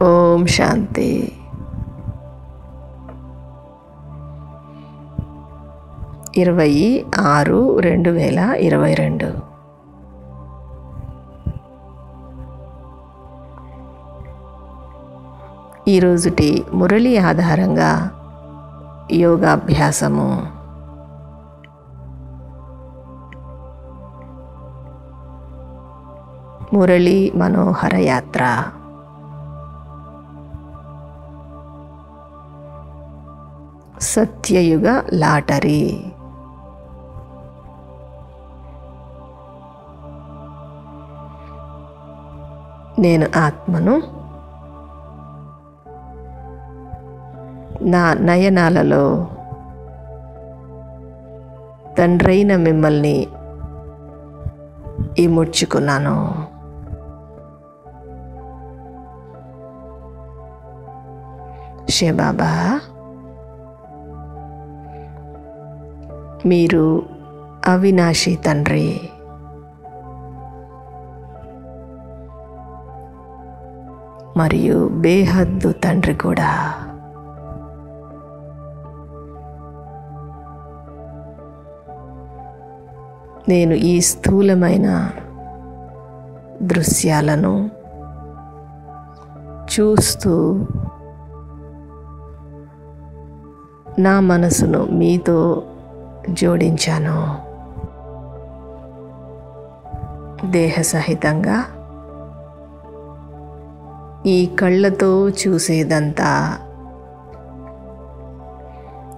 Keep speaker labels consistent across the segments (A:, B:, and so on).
A: ఓం శాంతి. ఇరవై 6/2022. ఈరోజుటి మురళి ఆధారంగా యోగాభ్యాసము. మురళి మనోహర యాత్ర. సత్యయుగ లాటరీ. నేను ఆత్మను. నా నయనాలలో తండ్రైన మిమ్మల్ని ఇముడ్చుకున్నాను. శివబాబా, మీరు అవినాశి తండ్రి. మరియు బేహద్దు తండ్రి కూడా. నేను ఈ స్థూలమైన దృశ్యాలను చూస్తూ నా మనసును మీతో జోడించాను. దేహ సహితంగా ఈ కళ్ళతో చూసేదంతా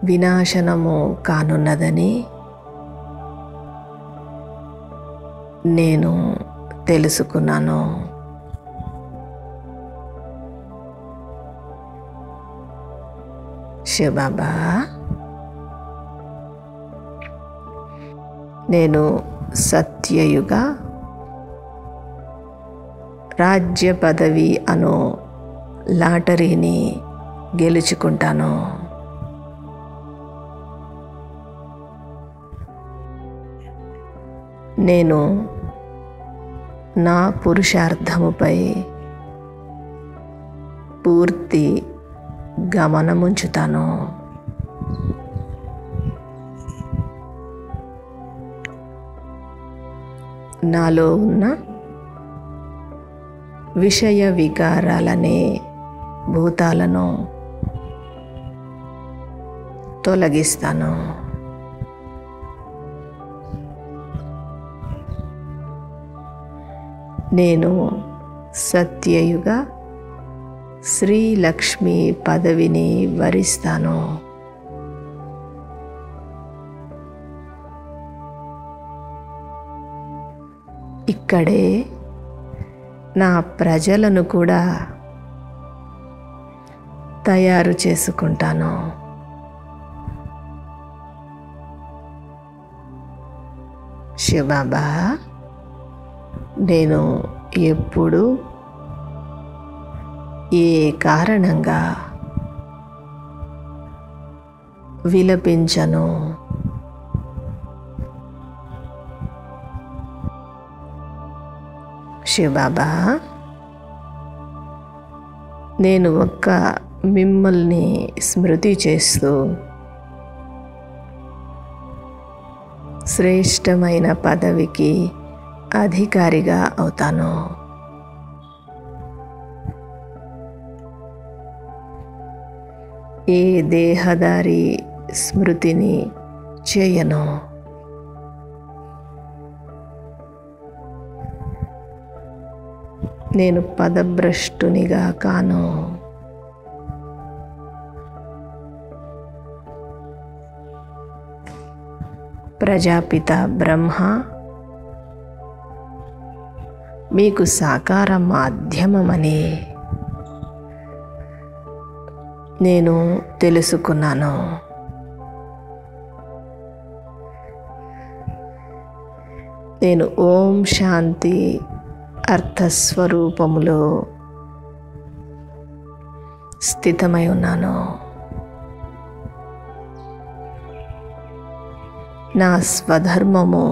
A: వినాశనము కానున్నదని నేను తెలుసుకున్నాను. శివబాబా, నేను సత్యయుగ రాజ్య పదవి అను లాటరీని గెలుచుకుంటాను. నేను నా పురుషార్థముపై పూర్తి గమనముంచుతాను. నాలో ఉన్న విషయ వికారాలనే భూతాలను తొలగిస్తాను. నేను సత్యయుగ శ్రీలక్ష్మి పదవిని వరిస్తాను. ఇక్కడే నా ప్రజలను కూడా తయారు చేసుకుంటాను. శివబాబా, నేను ఎప్పుడు ఏ కారణంగా విలపించను. శివబాబా, నేను ఒక్క మిమ్మల్ని స్మృతి చేస్తూ శ్రేష్టమైన పదవికి అధికారిగా అవుతాను. ఏ దేహదారి స్మృతిని చేయను. నేను పదభ్రష్టునిగా కాను. ప్రజాపిత బ్రహ్మ మీకు సాకార మాధ్యమమని నేను తెలుసుకున్నాను. నేను ఓం శాంతి అర్థస్వరూపములో స్థితమై ఉన్నాను. నా స్వధర్మము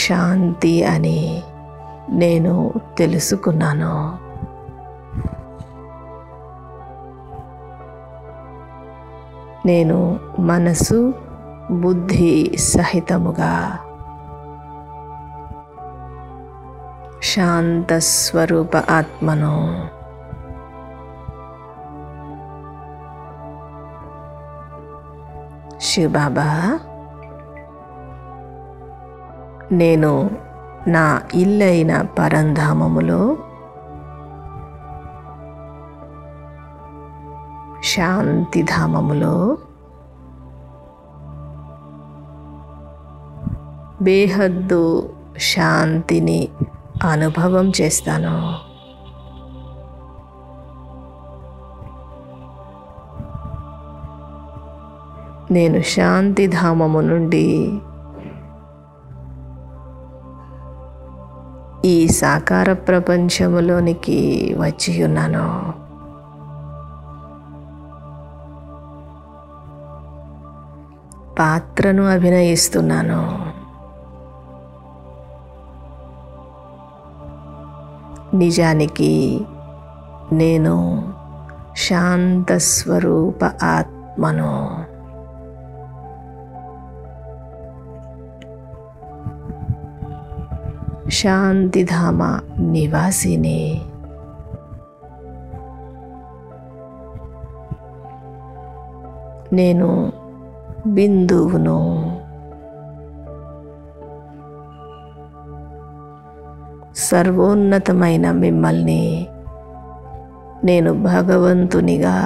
A: శాంతి అని నేను తెలుసుకున్నాను. నేను మనసు బుద్ధి సహితముగా శాంత స్వరూప ఆత్మను. శివబాబా, నేను నా ఇల్లైన పరంధామములో శాంతిధామములో బేహద్దు శాంతిని అనుభవం చేస్తాను. నేను శాంతిధామము నుండి ఈ సాకార ప్రపంచములోనికి వచ్చి ఉన్నాను. పాత్రను అభినయిస్తున్నాను. నిజానికి నేను శాంత స్వరూప ఆత్మను. శాంతిధామ నివాసిని. నేను బిందువును. సర్వోన్నతమైన మిమ్మల్ని నేను భగవంతునిగా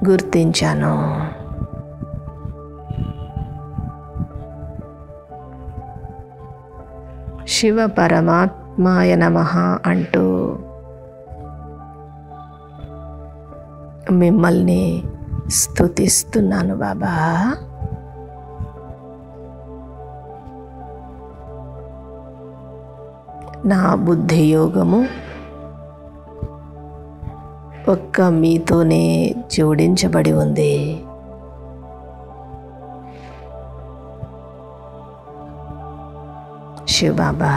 A: గుర్తించాను. శివ పరమాత్మాయ నమః అంటూ మిమ్మల్ని స్తుతిస్తున్నాను బాబా. నా బుద్ధి యోగము ఒక్క మీతోనే జోడించబడి ఉంది. శివబాబా,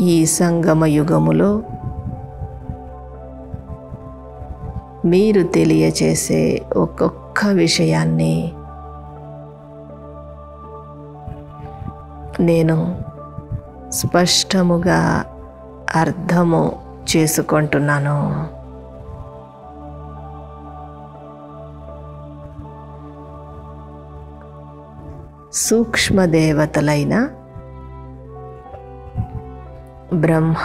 A: ఈ సంగమ యుగములో మీరు తెలియచేసే ఒక్కొక్క విషయాన్ని నేను స్పష్టముగా అర్థము చేసుకుంటున్నాను. సూక్ష్మదేవతలైన బ్రహ్మ,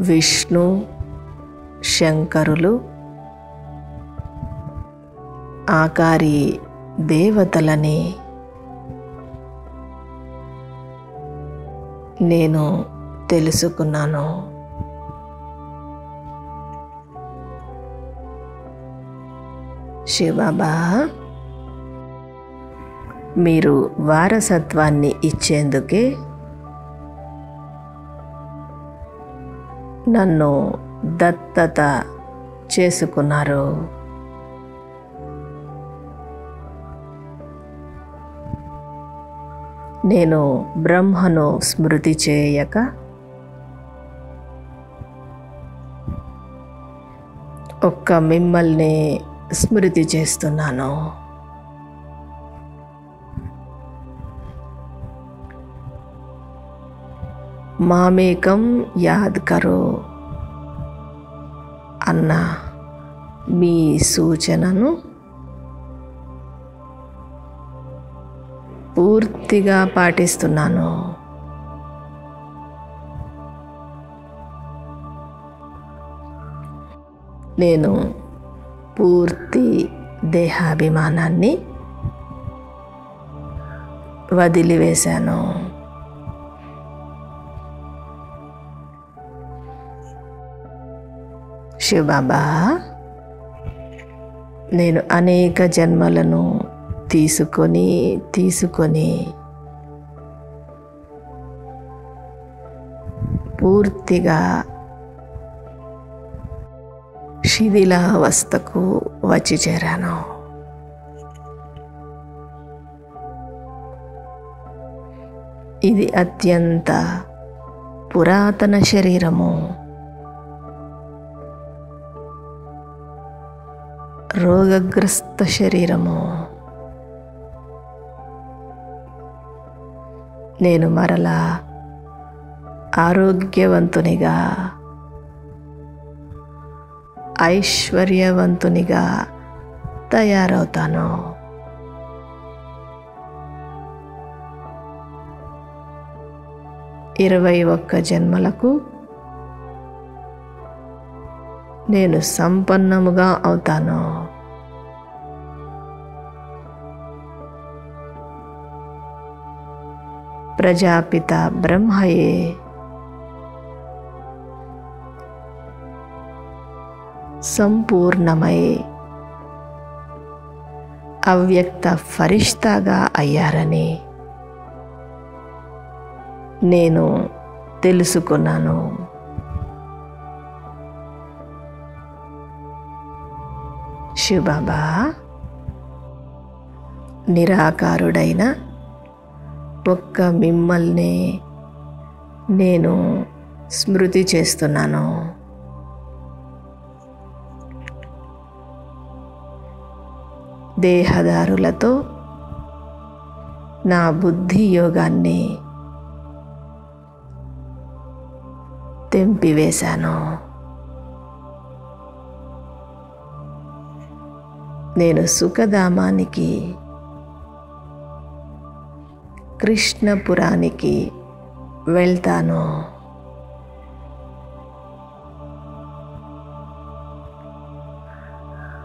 A: విష్ణు, శంకరులు, ఆకారి దేవతలని నేను తెలుసుకున్నాను. శివబాబా, మీరు వారసత్వాన్ని ఇచ్చేందుకే నన్ను దత్తత చేసుకున్నారు. నేను బ్రహ్మను స్మృతి చేయక ఒక్క మిమ్మల్ని స్మృతి చేస్తున్నాను. మామేకం యాద్ కరో అన్న మీ సూచనను పూర్తిగా పాటిస్తున్నాను. నేను పూర్తి దేహాభిమానాన్ని వదిలివేశాను. శివబాబా, నేను అనేక జన్మలను తీసుకొని పూర్తిగా శిథిలావస్థకు వచ్చి చేరాను. ఇది అత్యంత పురాతన శరీరము. రోగగ్రస్త శరీరము. నేను మరలా ఆరోగ్యవంతునిగా, ఐశ్వర్యవంతునిగా తయారవుతాను. ఇరవై 21 జన్మలకు నేను సంపన్నముగా అవుతాను. ప్రజాపిత బ్రహ్మయే సంపూర్ణమై అవ్యక్త ఫరిష్తాగా అయ్యారని నేను తెలుసుకున్నాను. శివబాబా నిరాకారుడైన ఒక్క మిమ్మల్ని నేను స్మృతి చేస్తున్నాను. దేహదారులతో నా బుద్ధి యోగాన్ని తెంపివేశాను. నేను సుఖధామానికి, కృష్ణపురానికి వెళ్తాను.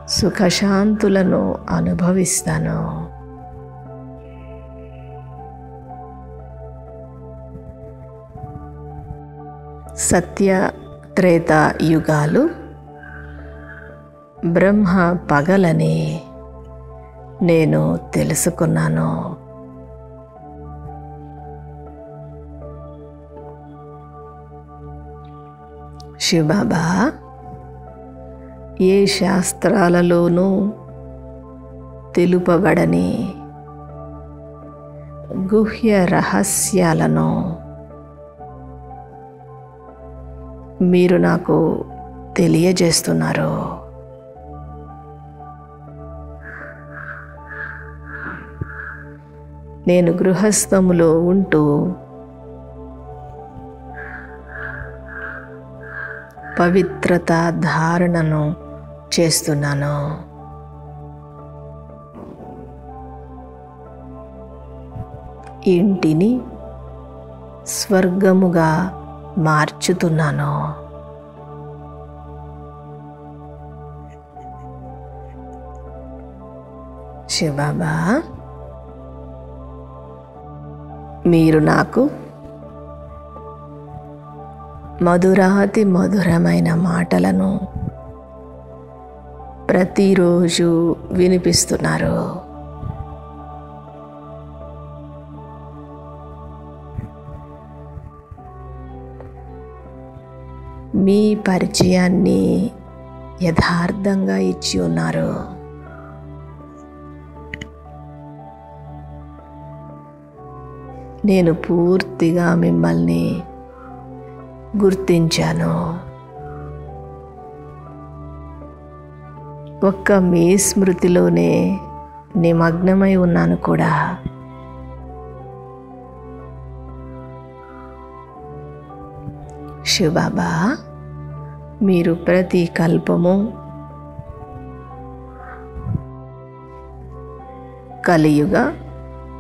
A: సుఖశాంతులను అనుభవిస్తాను. సత్య త్రేత యుగాలు బ్రహ్మ పగలని నేను తెలుసుకున్నాను. శివబాబా ఏ శాస్త్రాలలోనూ తెలుపబడని గుహ్య రహస్యాలను మీరు నాకు తెలియజేస్తున్నారు. నేను గృహస్థములో ఉంటూ పవిత్రత ధారణను చేస్తున్నాను. ఇంటిని స్వర్గముగా మార్చుతున్నాను. శివబాబా మీరు నాకు మధురాతి మధురమైన మాటలను ప్రతిరోజు వినిపిస్తున్నారు. మీ పరిచయాన్ని యథార్థంగా ఇచ్చి ఉన్నారు. నేను పూర్తిగా మిమ్మల్ని గుర్తించాను. ఒక్క మీ స్మృతిలోనే నిమగ్నమై ఉన్నాను కూడా. శివబాబా మీరు ప్రతి కల్పము కలియుగ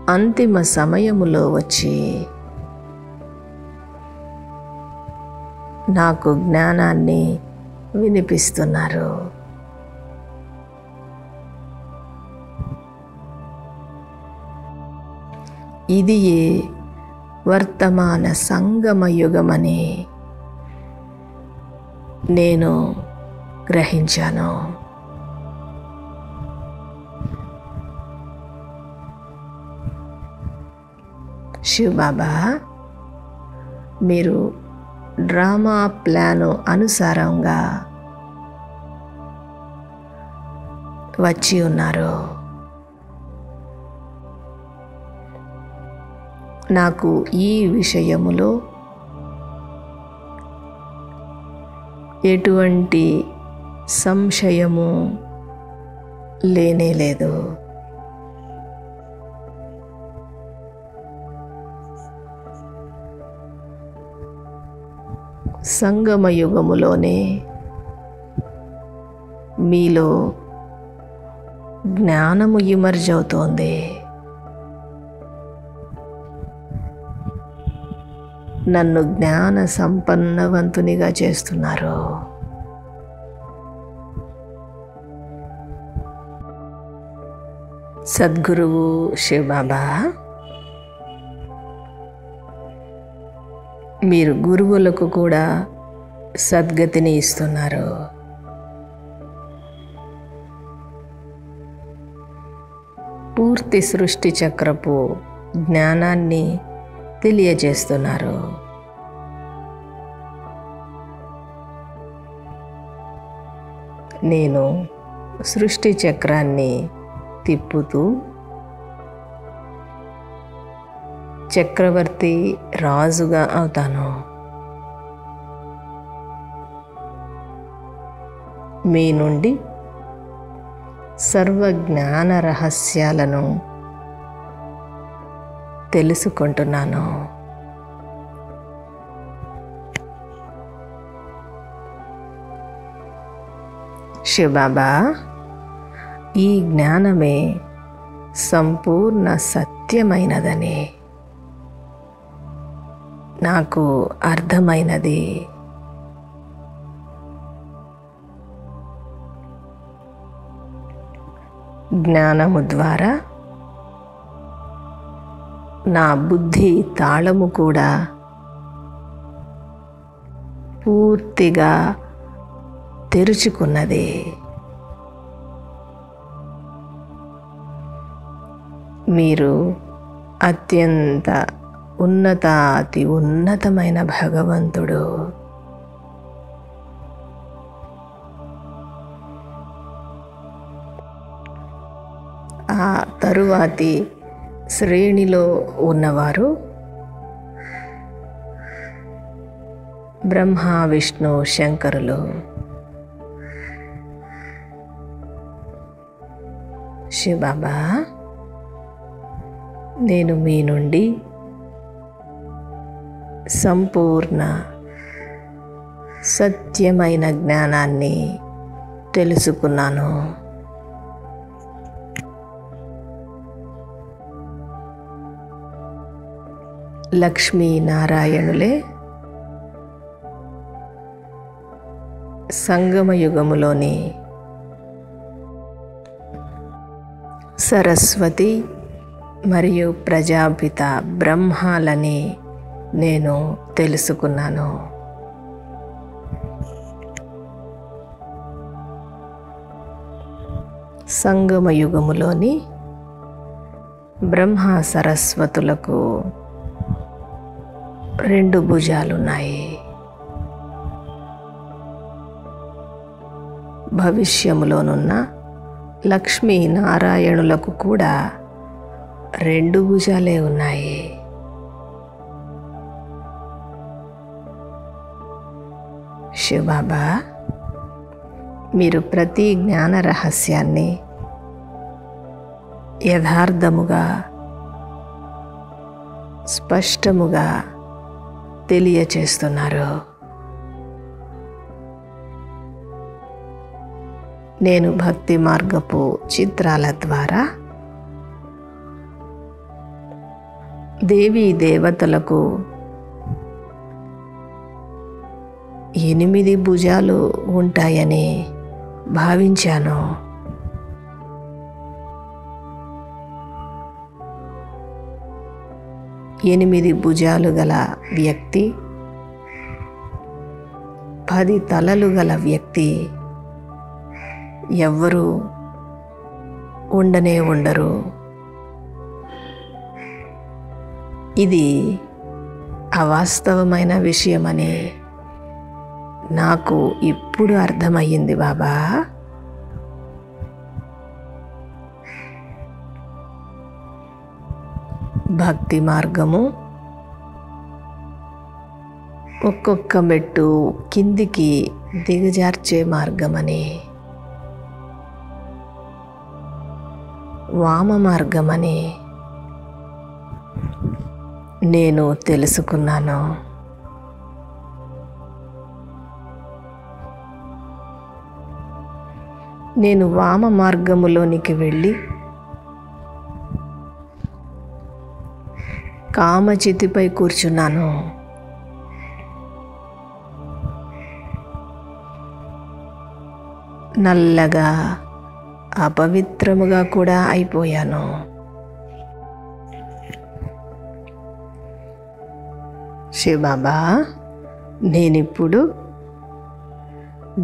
A: అంతిమ సమయములో వచ్చి నాకు జ్ఞానాన్ని వినిపిస్తున్నారు. ఇది ఏ వర్తమాన సంగమ యుగమని నేను గ్రహించాను. శివబాబా మీరు డ్రామా ప్లాను అనుసారంగా వచ్చి ఉన్నారు. నాకు ఈ విషయములో ఎటువంటి సంశయము లేనే లేదు. సంగమ యుగములోనే మీలో జ్ఞానము ఇమర్జ్ అవుతోంది. నన్ను జ్ఞాన సంపన్నవంతునిగా చేస్తున్నారు. సద్గురువు శివబాబా, మీరు గురువులకు కూడా సద్గతిని ఇస్తున్నారు. పూర్తి సృష్టి చక్రపు జ్ఞానాన్ని తెలియజేస్తున్నారు. నేను సృష్టి చక్రాన్ని తిప్పుతూ చక్రవర్తి రాజుగా అవుతాను. మీ నుండి సర్వజ్ఞాన రహస్యాలను తెలుసుకుంటున్నాను. శివబాబా, ఈ జ్ఞానమే సంపూర్ణ సత్యమైనదని నాకు అర్థమైనది. జ్ఞానము ద్వారా నా బుద్ధి తాళము కూడా పూర్తిగా తెరుచుకున్నది. మీరు అత్యంత అతి ఉన్నతమైన భగవంతుడు. ఆ తరువాతి శ్రేణిలో ఉన్నవారు బ్రహ్మ, విష్ణు, శంకరులు. శివబాబా, నేను మీ నుండి సంపూర్ణ సత్యమైన జ్ఞానాన్ని తెలుసుకున్నాను. లక్ష్మీనారాయణులే సంగమయుగములోని సరస్వతి మరియు ప్రజాపిత బ్రహ్మాలని నేను తెలుసుకున్నాను. సంగమయుగములోని బ్రహ్మ సరస్వతులకు 2 భుజాలున్నాయి. భవిష్యములోనున్న లక్ష్మీనారాయణులకు కూడా 2 భుజాలే ఉన్నాయి. శివబాబా, మీరు ప్రతి జ్ఞాన రహస్యాన్ని యథార్థముగా స్పష్టముగా తెలియచేస్తున్నారు. నేను భక్తి మార్గపు చిత్రాల ద్వారా దేవీ దేవతలకు 8 భుజాలు ఉంటాయని భావించాను. ఎనిమిది భుజాలు గల వ్యక్తి, 10 తలలు గల వ్యక్తి ఎవ్వరూ ఉండనే ఉండరు. ఇది అవాస్తవమైన విషయమని నాకు ఇప్పుడు అర్థమయ్యింది బాబా. భక్తి మార్గము ఒక్కొక్క మెట్టు కిందికి దిగజార్చే మార్గమని వామ మార్గమని నేను తెలుసుకున్నాను. నేను వామ మార్గములోనికి వెళ్ళి కామచితిపై కూర్చున్నాను. నల్లగా అపవిత్రముగా కూడా అయిపోయాను. శివబాబా, నేనిప్పుడు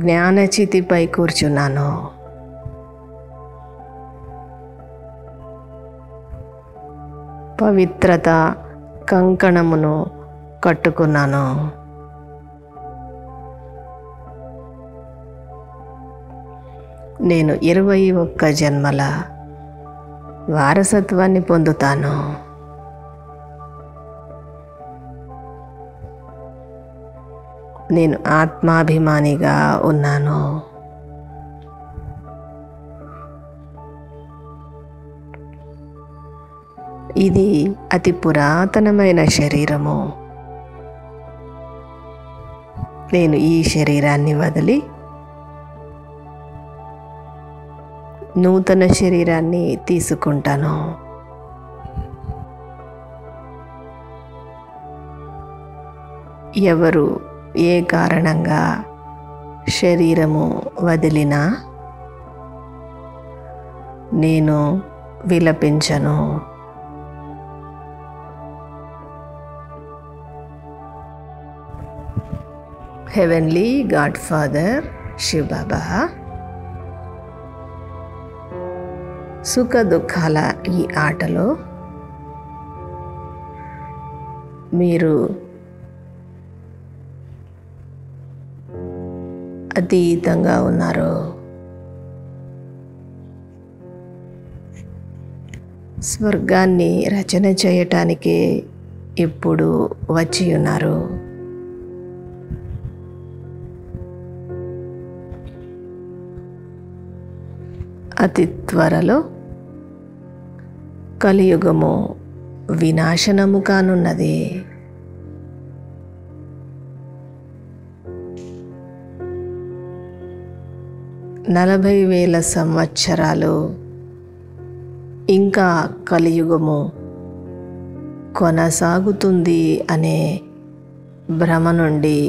A: జ్ఞానచితిపై కూర్చున్నాను. పవిత్రత కంకణమును కట్టుకున్నాను. నేను 21 జన్మల వారసత్వాన్ని పొందుతాను. నేను ఆత్మాభిమానిగా ఉన్నాను. ఇది అతి పురాతనమైన శరీరము. నేను ఈ శరీరాన్ని వదిలి నూతన శరీరాన్ని తీసుకుంటాను. ఎవరు ఏ కారణంగా శరీరము వదిలినా నేను విలపించను. హెవెన్లీ గాడ్ ఫాదర్ శివ్ బాబా, సుఖ దుఃఖాల ఈ ఆటలో మీరు అతీతంగా ఉన్నారు. స్వర్గాన్ని రచన చేయటానికే ఇప్పుడు వచ్చి ఉన్నారు. అతి త్వరలో కలియుగము వినాశనము కానున్నది. నలభై 40,000 సంవత్సరాలు ఇంకా కలియుగము కొనసాగుతుంది అనే భ్రమ నుండి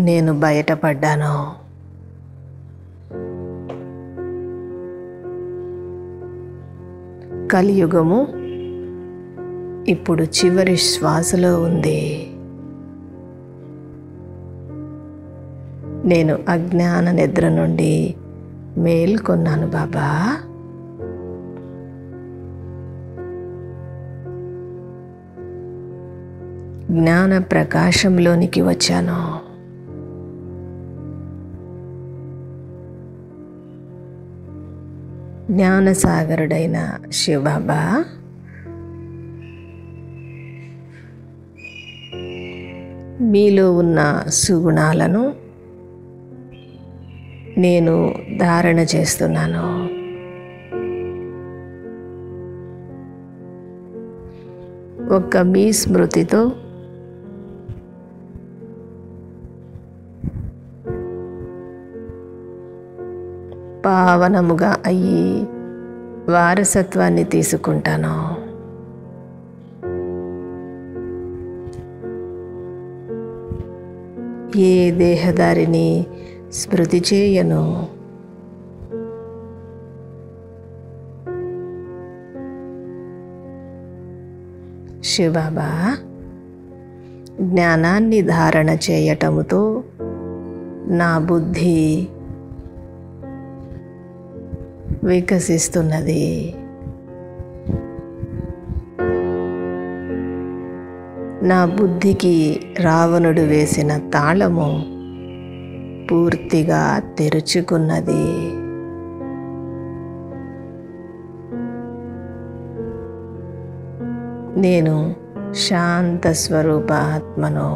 A: నేను బయటపడ్డాను. కలియుగము ఇప్పుడు చివరి శ్వాసలో ఉంది. నేను అజ్ఞాన నిద్ర నుండి మేల్కొన్నాను బాబా. జ్ఞాన ప్రకాశంలోనికి వచ్చాను. జ్ఞానసాగరుడైన శివబాబా, మీలో ఉన్న సుగుణాలను నేను ధారణ చేస్తున్నాను. ఒక్క మీ స్మృతితో పావనముగా అయ్యి వారసత్వాన్ని తీసుకుంటాను. ఏ దేహదారిని స్మృతి చేయను. శివబాబా, జ్ఞానాన్ని ధారణ చేయటముతో నా బుద్ధి వికసిస్తున్నది. నా బుద్ధికి రావణుడు వేసిన తాళము పూర్తిగా తెరుచుకున్నది. నేను శాంత స్వరూప ఆత్మను.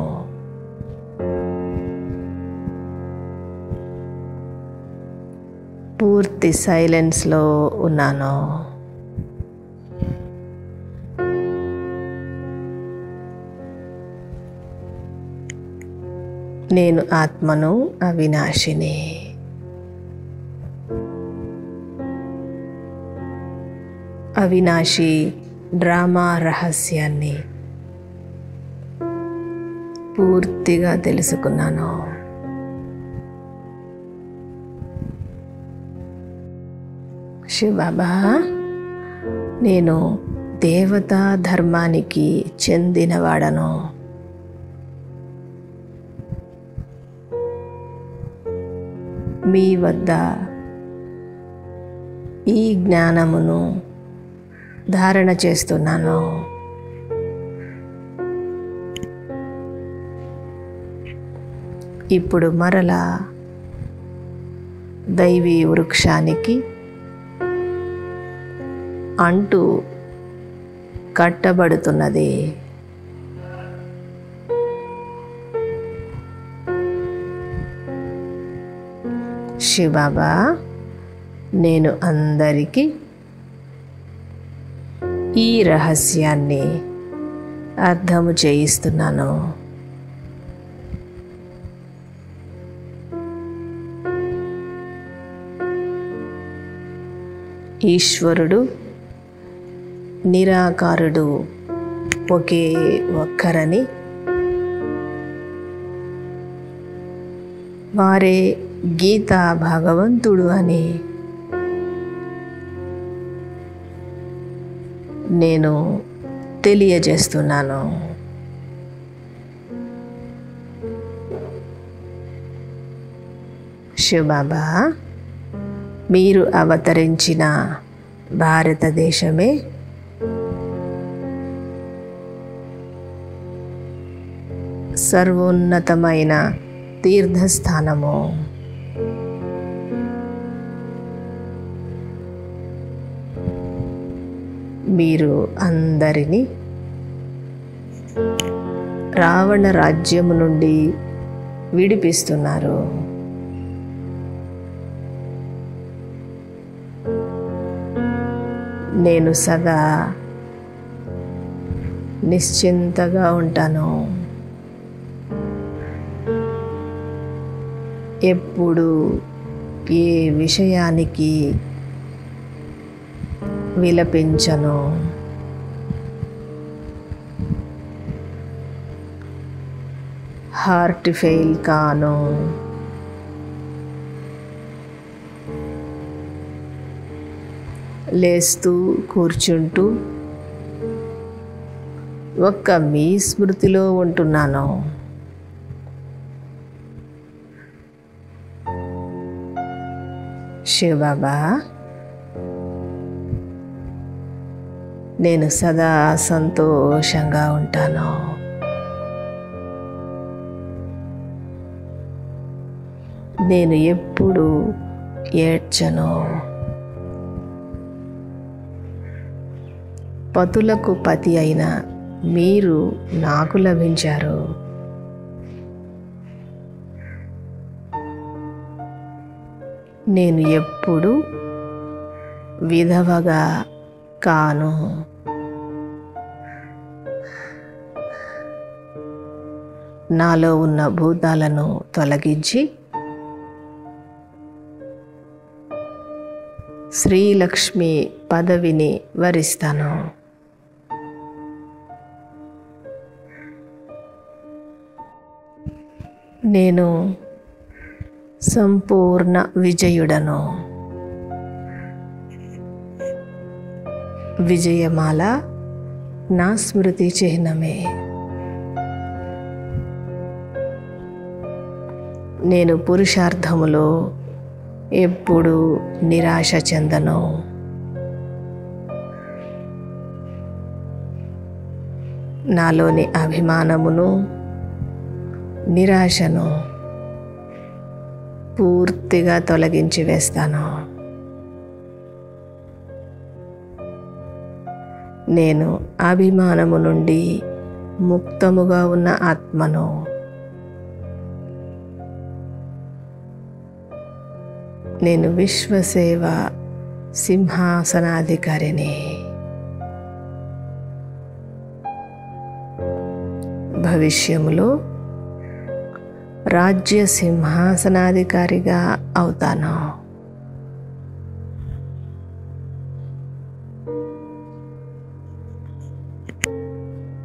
A: పూర్తి సైలెన్స్లో ఉన్నాను. నేను ఆత్మను, అవినాశిని. అవినాశి డ్రామా రహస్యాన్ని పూర్తిగా తెలుసుకున్నాను. శివబాబా, నేను దేవతా ధర్మానికి చెందినవాడను. మీ వద్ద ఈ జ్ఞానమును ధారణ చేస్తున్నాను. ఇప్పుడు మరలా దైవీ వృక్షానికి అంటూ కట్టబడుతున్నది. శివబాబా, నేను అందరికీ ఈ రహస్యాన్ని అర్థము చేయిస్తున్నాను. ఈశ్వరుడు, నిరాకారుడు ఒకే ఒక్కరని, వారే గీతా భగవంతుడు అని నేను తెలియజేస్తున్నాను. శివబాబా, మీరు అవతరించిన భారతదేశమే సర్వోన్నతమైన తీర్థస్థానము. మీరు అందరినీ రావణ రాజ్యము నుండి విడిపిస్తున్నారు. నేను సదా నిశ్చింతగా ఉంటాను. ఎప్పుడు ఏ విషయానికి విలపించను. హార్ట్ ఫెయిల్ కాను. లేస్తూ కూర్చుంటూ ఒక్క మీ స్మృతిలో ఉంటున్నాను. శివబాబా, నేను సదా సంతోషంగా ఉంటాను. నేను ఎప్పుడు ఏడ్చను. పతులకు పతి అయిన మీరు నాకు లభించారు. నేను ఎప్పుడు విధవగా కాను. నాలో ఉన్న భూతాలను తొలగించి శ్రీలక్ష్మి పదవిని వరిస్తాను. నేను సంపూర్ణ విజయుడను. విజయమాల నా స్మృతి చిహ్నమే. నేను పురుషార్థములో ఎప్పుడు నిరాశ చెందను. నాలోని అభిమానమును, నిరాశను పూర్తిగా తొలగించి వేస్తాను. నేను అభిమానము నుండి ముక్తముగా ఉన్న ఆత్మను. నేను విశ్వసేవ సింహాసనాధికారిని. భవిష్యములో రాజ్య సింహాసనాధికారిగా అవుతాను.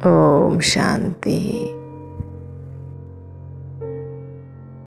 A: ఓం శాంతి.